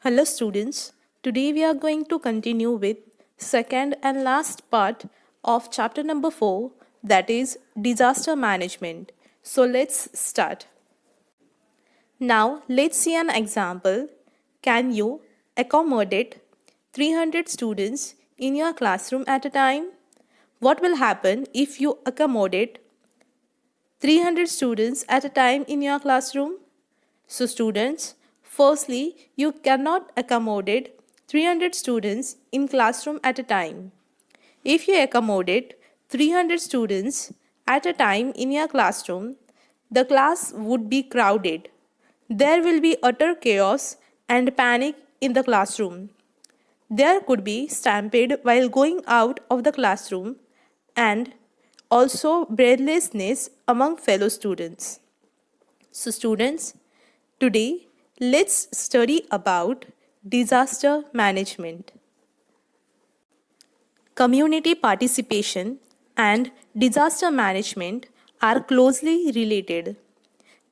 Hello students, today we are going to continue with second and last part of chapter number 4, that is disaster management. So let's start. Now let's see an example. Can you accommodate 300 students in your classroom at a time? What will happen if you accommodate 300 students at a time in your classroom? So students, firstly, you cannot accommodate 300 students in classroom at a time. If you accommodate 300 students at a time in your classroom, the class would be crowded. There will be utter chaos and panic in the classroom. There could be stampede while going out of the classroom and also breathlessness among fellow students. So students, today let's study about disaster management. Community participation and disaster management are closely related.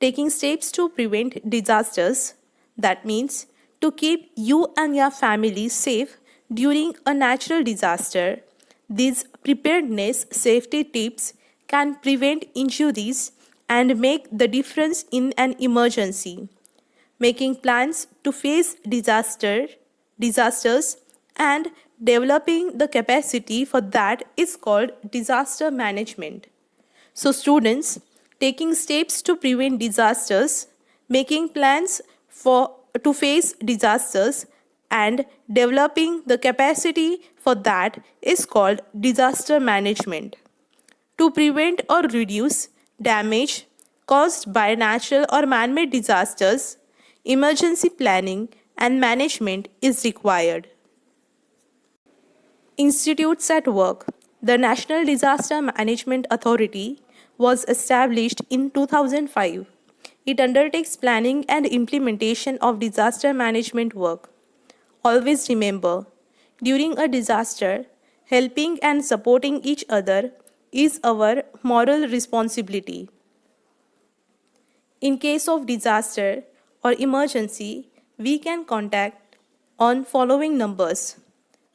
Taking steps to prevent disasters, that means to keep you and your family safe during a natural disaster. These preparedness safety tips can prevent injuries and make the difference in an emergency. Making plans to face disasters and developing the capacity for that is called disaster management. So students, taking steps to prevent disasters, making plans for to face disasters and developing the capacity for that is called disaster management. To prevent or reduce damage caused by natural or man-made disasters, emergency planning and management is required. Institutes at work. The National Disaster Management Authority was established in 2005. It undertakes planning and implementation of disaster management work. Always remember, during a disaster, helping and supporting each other is our moral responsibility. In case of disaster or emergency, we can contact on following numbers: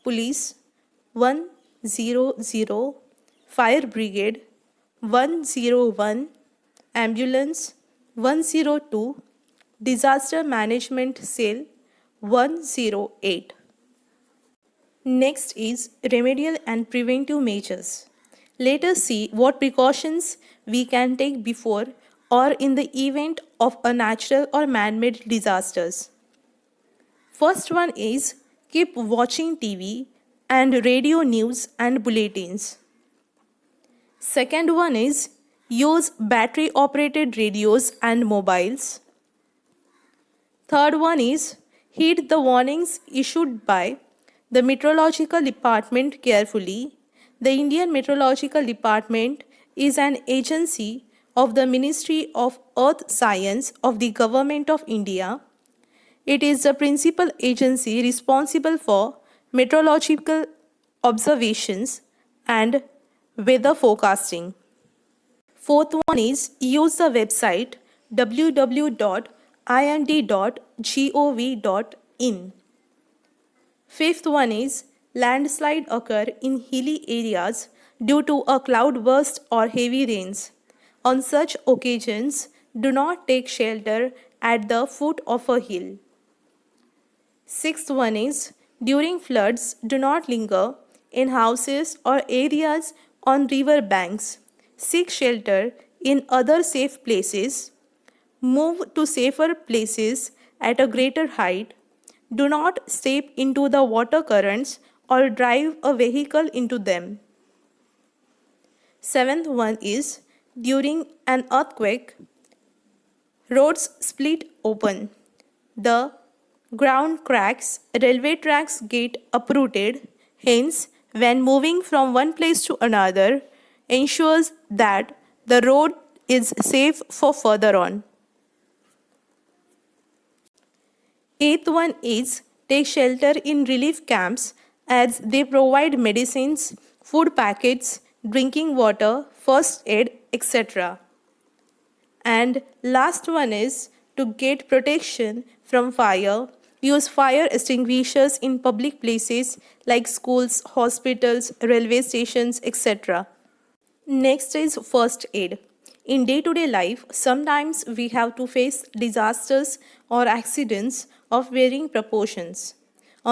Police 100, Fire Brigade 101, Ambulance 102, Disaster Management Cell 108. Next is remedial and preventive measures. Let us see what precautions we can take before or in the event of a natural or man-made disasters. First one is keep watching TV and radio news and bulletins. Second one is use battery operated radios and mobiles. Third one is heed the warnings issued by the Meteorological Department carefully. The Indian Meteorological Department is an agency of the Ministry of Earth Science of the Government of India. It is the principal agency responsible for meteorological observations and weather forecasting. Fourth one is use the website www.ind.gov.in. Fifth one is landslide occur in hilly areas due to a cloudburst or heavy rains. On such occasions, do not take shelter at the foot of a hill. Sixth one is during floods, do not linger in houses or areas on river banks. Seek shelter in other safe places. Move to safer places at a greater height. Do not step into the water currents or drive a vehicle into them. Seventh one is during an earthquake, roads split open. The ground cracks, railway tracks get uprooted. Hence, when moving from one place to another, ensures that the road is safe for further on. Eighth one is take shelter in relief camps as they provide medicines, food packets, drinking water, first aid, etc. And last one is to get protection from fire. Use fire extinguishers in public places like schools, hospitals, railway stations, etc. Next is first aid. In day to day life, sometimes we have to face disasters or accidents of varying proportions.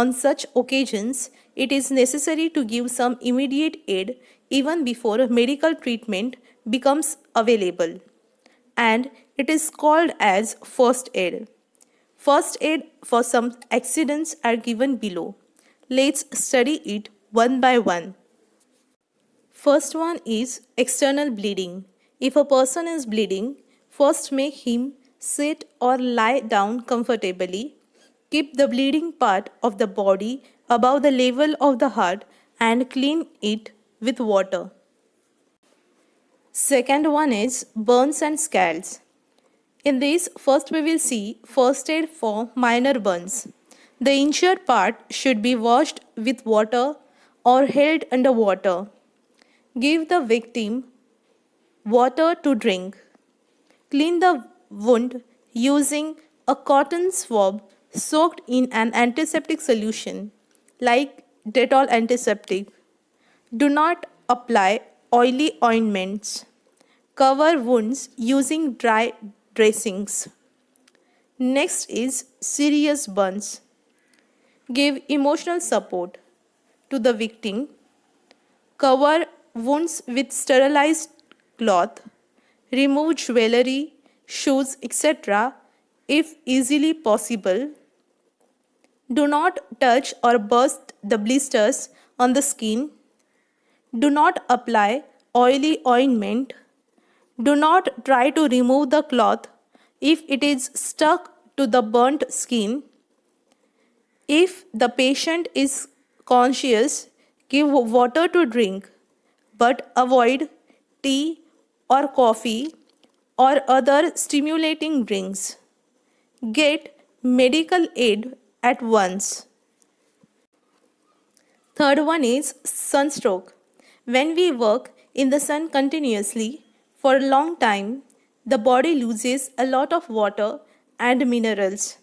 On such occasions, it is necessary to give some immediate aid even before medical treatment becomes available, and it is called as first aid. First aid for some accidents are given below. Let's study it one by one. First one is external bleeding. If a person is bleeding, first make him sit or lie down comfortably. Keep the bleeding part of the body above the level of the heart and clean it with water. Second one is burns and scalds. In this, first we will see first aid for minor burns. The injured part should be washed with water or held under water. Give the victim water to drink. Clean the wound using a cotton swab soaked in an antiseptic solution like Dettol antiseptic. Do not apply oily ointments. Cover wounds using dry dressings. Next is serious burns. Give emotional support to the victim. Cover wounds with sterilized cloth. Remove jewelry, shoes, etc. if easily possible. Do not touch or burst the blisters on the skin. Do not apply oily ointment. Do not try to remove the cloth if it is stuck to the burnt skin. If the patient is conscious, give water to drink, but avoid tea or coffee or other stimulating drinks. Get medical aid at once. Third one is sunstroke. When we work in the sun continuously for a long time, the body loses a lot of water and minerals.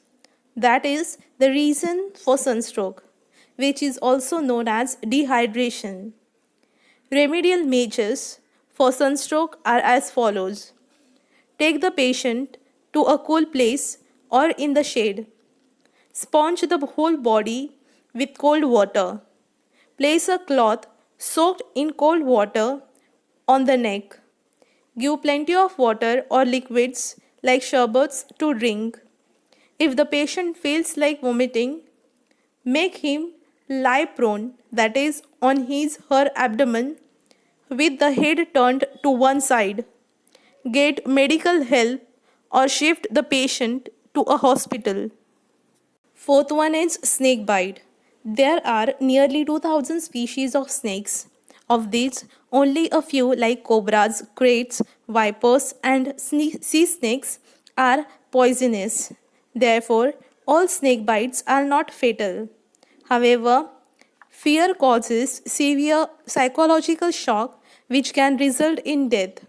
That is the reason for sunstroke, which is also known as dehydration. Remedial measures for sunstroke are as follows. Take the patient to a cool place or in the shade. Sponge the whole body with cold water. Place a cloth soaked in cold water on the neck. Give plenty of water or liquids like sherbets to drink. If the patient feels like vomiting, make him lie prone, that is, on his/her abdomen, with the head turned to one side. Get medical help or shift the patient to a hospital. Fourth one is snake bite. There are nearly 2000 species of snakes. Of these, only a few like cobras, kraits, vipers, and sea snakes are poisonous. Therefore, all snake bites are not fatal. However, fear causes severe psychological shock which can result in death.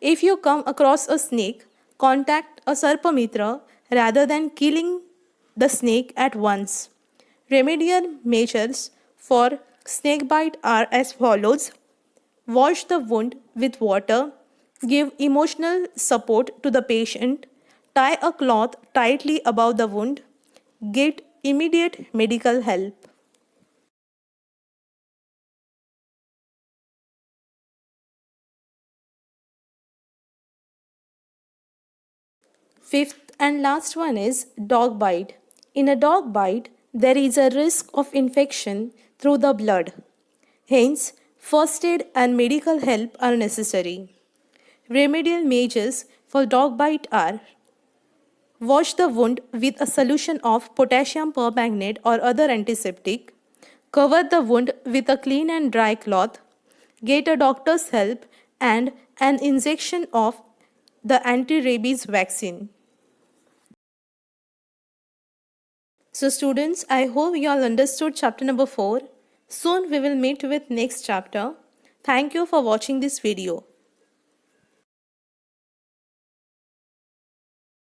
If you come across a snake, contact a Sarpamitra rather than killing the snake at once. Remedial measures for snake bite are as follows. Wash the wound with water. Give emotional support to the patient. Tie a cloth tightly above the wound. Get immediate medical help. Fifth and last one is dog bite. In a dog bite, there is a risk of infection through the blood. Hence, first aid and medical help are necessary. Remedial measures for dog bite are: wash the wound with a solution of potassium permanganate or other antiseptic. Cover the wound with a clean and dry cloth. Get a doctor's help and an injection of the anti-rabies vaccine. So students, I hope you all understood chapter number 4. Soon we will meet with next chapter. Thank you for watching this video.